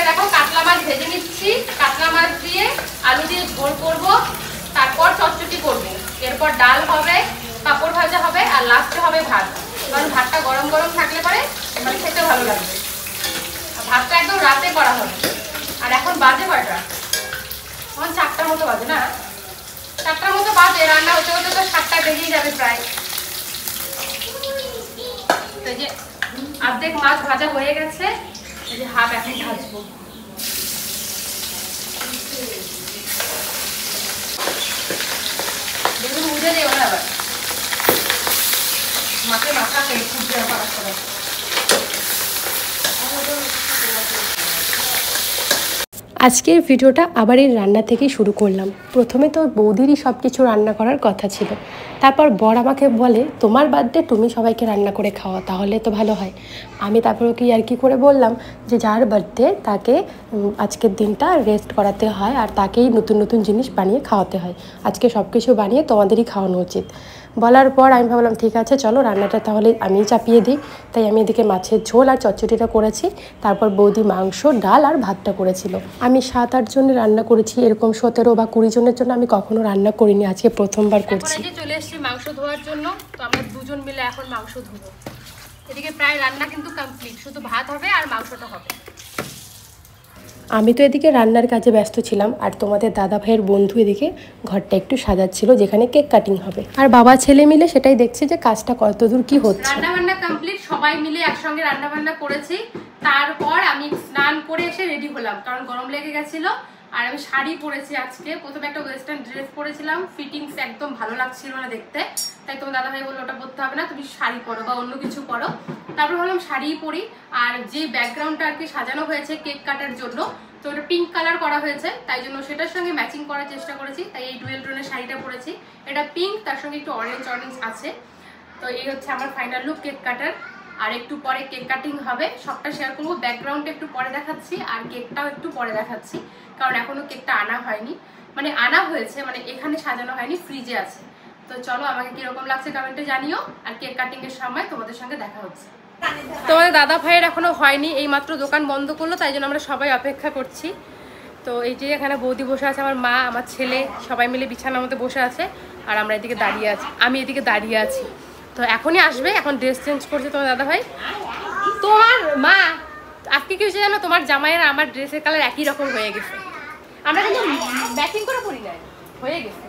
এদিকে দেখো কাতলা মাছ ভেজে নিচ্ছি। কাতলা মাছ দিয়ে আলু দিয়ে ঝোল করব, তারপর চটচটি করব, এরপর ডাল হবে, পাঁপড় ভাজা হবে, আর লাস্টে হবে ভাত। কারণ ভাতটা গরম গরম থাকলে পরে মানে খেতে ভালো লাগবে। ভাতটা একদম রাতে করা হবে। আর এখন বাজে কয়টা? এখন 4টার মতো বাজে না? 4টার মতো বাজে। রান্না হতে হতে তো 7টা বেজেই যাবে প্রায়। তো যে অর্ধেক মাছ ভাজা হয়ে গেছে, এই যে হাফ এখন ভাজবো। দেখুন উঠে দেবো না আবার, মাকে মাথা খেয়ে খুব ব্যাপার করে। আজকের ভিডিওটা আবার এই রান্না থেকেই শুরু করলাম। প্রথমে তো বৌদিরই সব কিছু রান্না করার কথা ছিল, তারপর বর আমাকে বলে তোমার বার্থডে তুমি সবাইকে রান্না করে খাওয়া, তাহলে তো ভালো হয়। আমি তারপর ওকে আর কি করে বললাম যে যার বার্থডে তাকে আজকের দিনটা রেস্ট করাতে হয়, আর তাকেই নতুন নতুন জিনিস বানিয়ে খাওয়াতে হয়। আজকে সব কিছু বানিয়ে তোমাদেরই খাওয়ানো উচিত। বলার পর আমি ভাবলাম ঠিক আছে চলো রান্নাটা তাহলে আমিই চাপিয়ে দিই। তাই আমি এদিকে মাছের ঝোল আর চচ্চড়িটা করেছি, তারপর বৌদি মাংস, ডাল আর ভাতটা করেছিল। আমি 7-8 জনের রান্না করেছি, এরকম 17 বা 20 জনের জন্য আমি কখনো রান্না করিনি, আজকে প্রথমবার করছি। এখন চলে এসেছি মাংস ধোয়ার জন্য। তো আমরা দুজন মিলে এখন মাংস ধুবো। এদিকে প্রায় রান্না কিন্তু কমপ্লিট, শুধু ভাত হবে আর মাংসটা হবে। আমি তো এদিকে রান্নার কাজে ব্যস্ত ছিলাম, আর তোমাদের দাদা ভাইয়ের বন্ধু এদিকে ঘরটা একটু সাজাচ্ছিল, যেখানে কেক কাটিং হবে। আর বাবা ছেলে মিলে সেটাই দেখছে যে কাজটা কতদূর কি হচ্ছে। রান্না বান্না কমপ্লিট, সবাই মিলে একসঙ্গে রান্না বান্না করেছি। তারপর আমি স্নান করে এসে রেডি হলাম, কারণ গরম লেগে গেছিল। আর আমি শাড়ি পরেছি আজকে। প্রথমে একটা ওয়েস্টার্ন ড্রেস পরেছিলাম, ফিটিংস একদম ভালো লাগছিল না দেখতে। তাই তোমার দাদা ভাই বললো ওটা পরতে হবে না, তুমি শাড়ি পরো বা অন্য কিছু পরো। তারপর ভাবলাম শাড়িই পরি। আর যে ব্যাকগ্রাউন্ডটা আর কি সাজানো হয়েছে কেক কাটার জন্য, তো ওটা পিঙ্ক কালার করা হয়েছে, তাই জন্য সেটার সঙ্গে ম্যাচিং করার চেষ্টা করেছি। তাই এই ডুয়েল টোনের শাড়িটা পরেছি। এটা পিঙ্ক, তার সঙ্গে একটু অরেঞ্জ অরেঞ্জ আছে। তো এই হচ্ছে আমার ফাইনাল লুক কেক কাটার। আর একটু পরে কেক কাটিং হবে, সবটা শেয়ার করবো। ব্যাকগ্রাউন্ডটা একটু পরে দেখাচ্ছি, আর কেকটাও একটু পরে দেখাচ্ছি, কারণ এখনো কেকটা আনা হয়নি। মানে আনা হয়েছে, মানে এখানে সাজানো হয়নি, ফ্রিজে আছে। তো চলো আমাকে কিরকম লাগছে কমেন্টে জানিও। আর কেক কাটিং এর সময় তোমাদের সঙ্গে দেখা হচ্ছে। তোমাদের দাদা ভাইয়ের এখনো হয়নি, এই মাত্র দোকান বন্ধ করলো, তাই জন্য আমরা সবাই অপেক্ষা করছি। তো এই যে এখানে বৌদি বসে আছে, আমার মা, আমার ছেলে, সবাই মিলে বিছানার মধ্যে বসে আছে। আর আমরা এদিকে দাঁড়িয়ে আছি, আমি এদিকে দাঁড়িয়ে আছি। তো এখনই আসবে, এখন ড্রেস চেঞ্জ করছে তোমার দাদা ভাই। তোমার মা আজকে কি হয়েছে জানো, তোমার জামাইয়ের আমার ড্রেসের কালার একই রকম হয়ে গেছে। আমরা কিন্তু ম্যাচিং করে পরি নাই, হয়ে গেছে।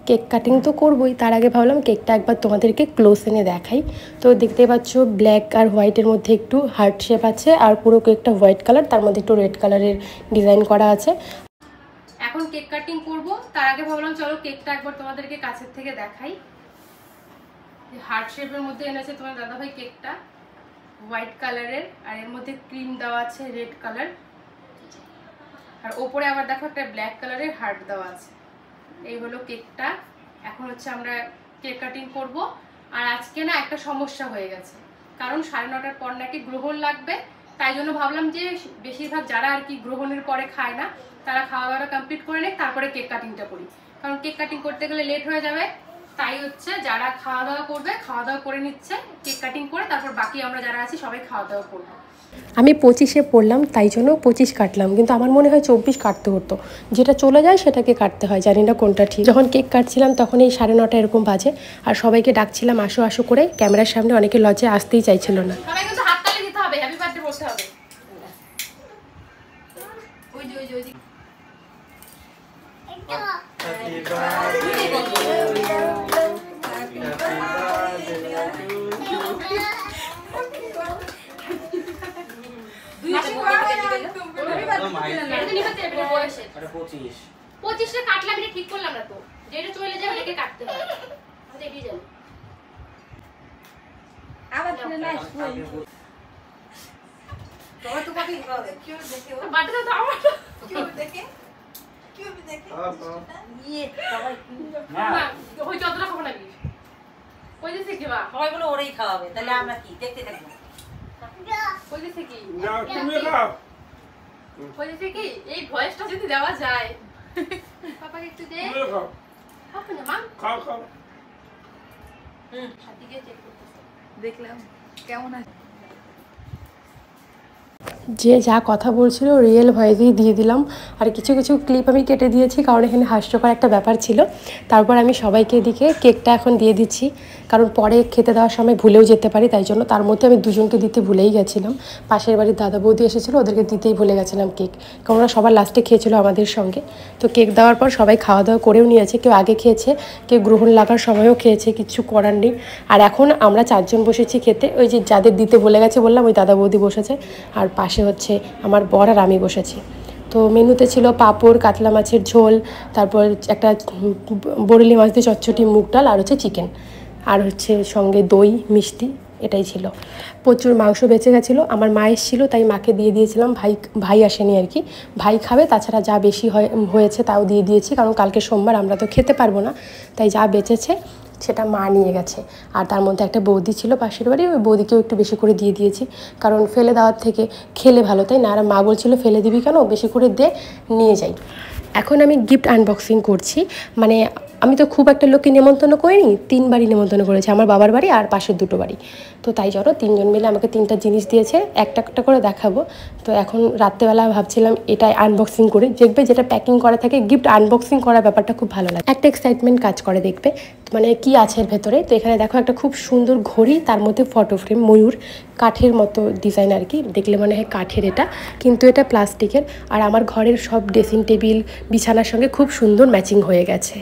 কেক কাটিং তো করবোই, তার আগে ভাবলাম কেকটা একবার তোমাদেরকে ক্লোজ এনে দেখাই। তো দেখতে পাচ্ছ ব্ল্যাক আর হোয়াইটের মধ্যে একটু হার্ট শেপ আছে, আর পুরো কেকটা হোয়াইট কালার, তার মধ্যে একটু রেড কালারের ডিজাইন করা আছে। এখন কেক কাটিং করব, তার আগে ভাবলাম চলো কেকটা একবার তোমাদেরকে কাছের থেকে দেখাই। হার্ট শেপের মধ্যে এনেছে তোমার দাদাভাই কেকটা, হোয়াইট কালারের, আর এর মধ্যে ক্রিম দেওয়া আছে রেড কালার, আর ওপরে আবার দেখো একটা ব্ল্যাক কালারের হার্ট দেওয়া আছে। এই হলো কেকটা। এখন হচ্ছে আমরা কেক কাটিং করব। আর আজকে না একটা সমস্যা হয়ে গেছে, কারণ 9:30টার পর নাকি গ্রহণ লাগবে। তাই জন্য ভাবলাম যে বেশিরভাগ যারা আর কি গ্রহণের পরে খায় না, তারা খাওয়া দাওয়া কমপ্লিট করে নেয়, তারপরে কেক কাটিংটা করি। কারণ কেক কাটিং করতে গেলে লেট হয়ে যাবে। তাই হচ্ছে যারা খাওয়া দাওয়া করবে, খাওয়া দাওয়া করে নিচ্ছে কেক কাটিং করে, তারপর বাকি আমরা যারা আছি সবাই খাওয়া দাওয়া করবো। আমি 25-এ পড়লাম, তাই জন্য 25 কাটলাম, কিন্তু আমার মনে হয় 24 কাটতে হতো। যেটা চলে যায় সেটাকে কাটতে হয়, জানি না কোনটা ঠিক। যখন কেক কাটছিলাম তখন এই 9:30 এরকম বাজে, আর সবাইকে ডাকছিলাম আসো আসো করে। ক্যামেরার সামনে অনেকে লজ্জায় আসতেই চাইছিল না। সবাই কিন্তু হাততালি দিতে হবে, হ্যাপি বার্থডে বলতে হবে। ওই যে ওই যে ওই যে হ্যাপি কাটলাম, এটা ঠিক করলাম না তো, যেটা চলে যাবে এটাকে কাটতে হবে। এগিয়ে যাবো আবার তোমার তো কপি হবে, কেউ দেখে বার্থডে তো আমার, কেউ দেখে ইয়ে সবাই না ওই যতটা খাবো নাকি কই দিছে কি বা সবাই বলে ওরেই খাওয়াবে, তাহলে আমরা কি দেখতে থাকবো? কই দিছে কি না তুমি খাও, কই দিছে কি এই ভয়েসটা যদি দেওয়া যায়। পাপাকে একটু দে, তুমি খাও, খাও না মা, খাও খাও। সাথীকে চেক করতেছে, দেখলাম কেমন আছে। যে যা কথা বলছিল রিয়েল ভয়েসেই দিয়ে দিলাম, আর কিছু কিছু ক্লিপ আমি কেটে দিয়েছি কারণ এখানে হাস্যকর একটা ব্যাপার ছিল। তারপর আমি সবাইকে এদিকে কেকটা এখন দিয়ে দিচ্ছি, কারণ পরে খেতে দেওয়ার সময় ভুলেও যেতে পারি, তাই জন্য তার মধ্যে আমি দুজনকে দিতে ভুলেই গেছিলাম। পাশের বাড়ির দাদা বৌদি এসেছিলো, ওদেরকে দিতেই ভুলে গেছিলাম কেক, কারণ ওরা সবার লাস্টে খেয়েছিল আমাদের সঙ্গে। তো কেক দেওয়ার পর সবাই খাওয়া দাওয়া করেও নিয়েছে, কেউ আগে খেয়েছে, কেউ গ্রহণ লাগার সময়ও খেয়েছে, কিচ্ছু করার নেই। আর এখন আমরা 4 জন বসেছি খেতে, ওই যে যাদের দিতে ভুলে গেছে বললাম ওই দাদা বৌদি বসেছে, আর পাশে হচ্ছে আমার বর আর আমি বসেছি। তো মেনুতে ছিল পাঁপড়, কাতলা মাছের ঝোল, তারপর একটা বরেলি মাছ দিয়ে চচ্চটি, মুগ ডাল, আর হচ্ছে চিকেন, আর হচ্ছে সঙ্গে দই মিষ্টি, এটাই ছিল। প্রচুর মাংস বেঁচে গেছিলো, আমার মা এসেছিলো তাই মাকে দিয়ে দিয়েছিলাম, ভাই আসেনি আর কি, ভাই খাবে, তাছাড়া যা বেশি হয়েছে তাও দিয়ে দিয়েছি, কারণ কালকে সোমবার আমরা তো খেতে পারবো না, তাই যা বেঁচেছে সেটা মা নিয়ে গেছে। আর তার মধ্যে একটা বৌদি ছিল পাশের বাড়ি, ওই বৌদিকেও একটু বেশি করে দিয়ে দিয়েছি, কারণ ফেলে দেওয়ার থেকে খেলে ভালো, তাই না? আর মা বলছিল ফেলে দিবি কেন, বেশি করে দে, নিয়ে যাই। এখন আমি গিফট আনবক্সিং করছি, মানে আমি তো খুব একটা লোককে নেমন্তন্ন করিনি, 3 বাড়ি নেমন্তন্ন করেছি, আমার বাবার বাড়ি আর পাশের 2টো বাড়ি। তো তাই জন্য 3 জন মিলে আমাকে 3টা জিনিস দিয়েছে, একটা একটা করে দেখাবো। তো এখন রাত্রেবেলা ভাবছিলাম এটাই আনবক্সিং করে দেখবে, যেটা প্যাকিং করা থাকে গিফট আনবক্সিং করার ব্যাপারটা খুব ভালো লাগে, একটা এক্সাইটমেন্ট কাজ করে দেখবে মানে কি আছে এর ভেতরে। তো এখানে দেখো একটা খুব সুন্দর ঘড়ি, তার মধ্যে ফটো ফ্রেম, ময়ূর, কাঠের মতো ডিজাইন আর কি, দেখলে মনে হয় কাঠের, এটা কিন্তু এটা প্লাস্টিকের। আর আমার ঘরের সব ড্রেসিং টেবিল, বিছানার সঙ্গে খুব সুন্দর ম্যাচিং হয়ে গেছে।